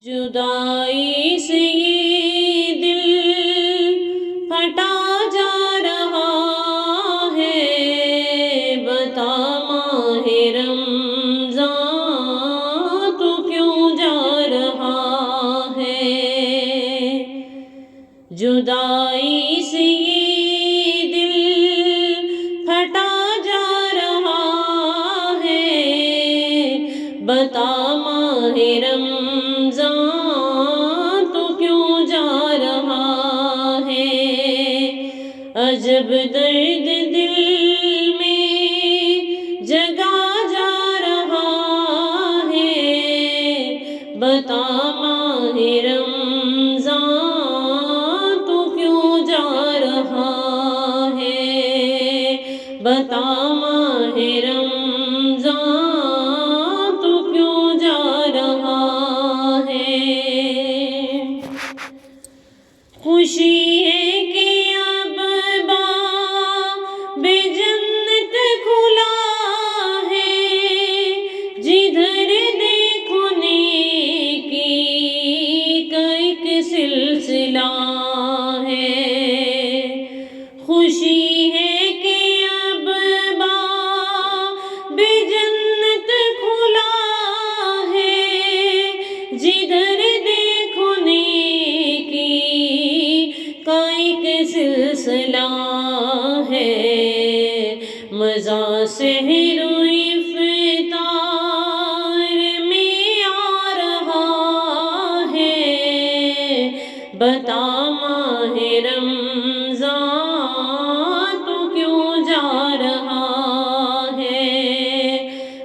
جدائی سے یہ دل پھٹا جا رہا ہے، بتا ماہ رمضان تو کیوں جا رہا ہے؟ جدائی سے یہ دل پھٹا جا رہا ہے، بتا ماہ رمضان تو کیوں جا رہا ہے؟ عجب درد دل میں جگا جا رہا ہے، بتا ماہ رمضان تو کیوں جا رہا ہے؟ بتا ماہ رمضان تو کیوں جا رہا ہے؟ خوشی ہے کہ اب باب جنت کھلا ہے، جدھر دیکھو نیکی کا ایک سلسلہ ہے۔ خوشی ہے کہ اب باب جنت کھلا ہے، جدھر دیکھو نیکی کا ایک سلسلہ ہے۔ مزہ سحر و افطار میں آ رہا ہے، بتا ماہ رمضان تو کیوں جا رہا ہے؟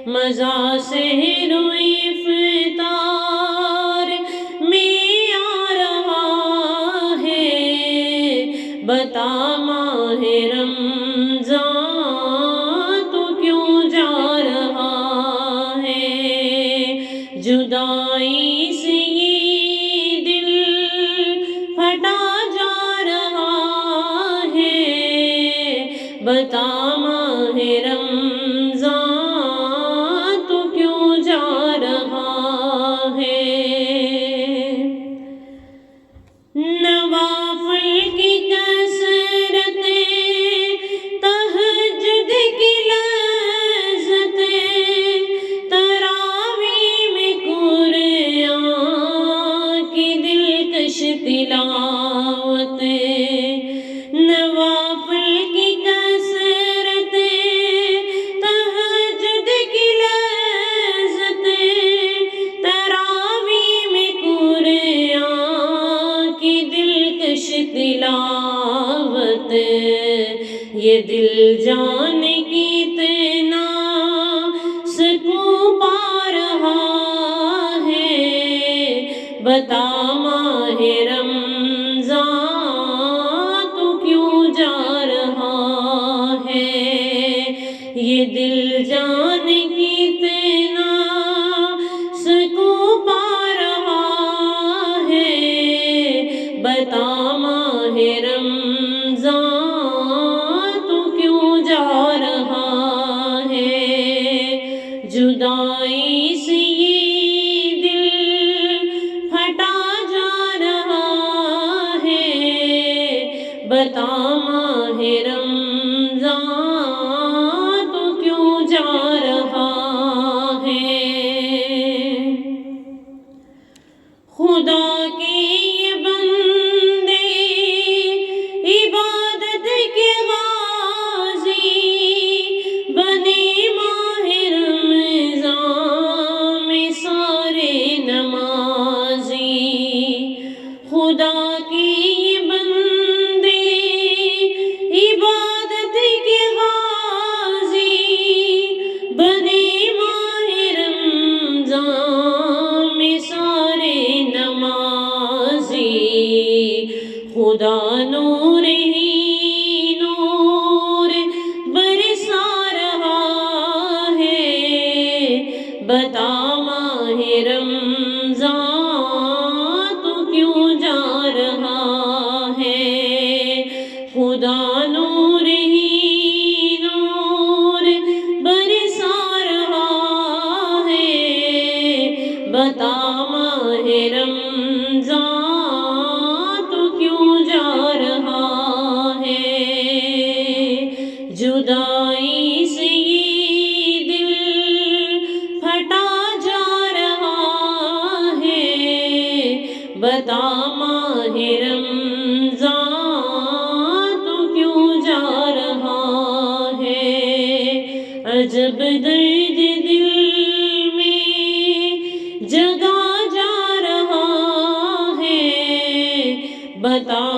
مزہ سحر و افطار میں آ رہا ہے، بتا ماہ رمضان تو کیوں جا رہا ہے؟ جدائی سے یہ دل پھٹا جا رہا ہے، بتا ماہ رمضان تو کیوں جا رہا ہے؟ نوافل کی کثرتیں، تہجد کی لذتیں، تراویح میں قرآن کی دلکش تلاوتیں۔ نوافل کی کثرتیں، تہجد کی لذتیں، تراویح میں قرآن کی دلکش تلاوت، یہ دل جان کتنا سکون پا رہا ہے، بتا ماہ رمضان تو کیوں جا رہا ہے؟ یہ دل جان کتنا سکون پا رہا ہے، بتا ماہ رمضان تو کیوں جا رہا ہے؟ جدائی سے یہ دل پھٹا جا رہا ہے، بتا ماہ رمضان تو کیوں جا رہا ہے؟ خدا کے یہ بندے عبادت کے غازی بنے ماہ رمضان میں سارے نمازی۔ خدا کے یہ بندے عبادت کے غازی بنے ماہ رمضان میں سارے نمازی۔ خدا نور ہی نور برسا رہا ہے، بتا ماہ رمضان تو کیوں جا رمضان تو کیوں جا رہا ہے، جدائی سے یہ دل پھٹا جا رہا ہے، بتا ماہ رمضان تو کیوں جا رہا ہے، عجب درد دل میں جگا جا رہا ہے، بتا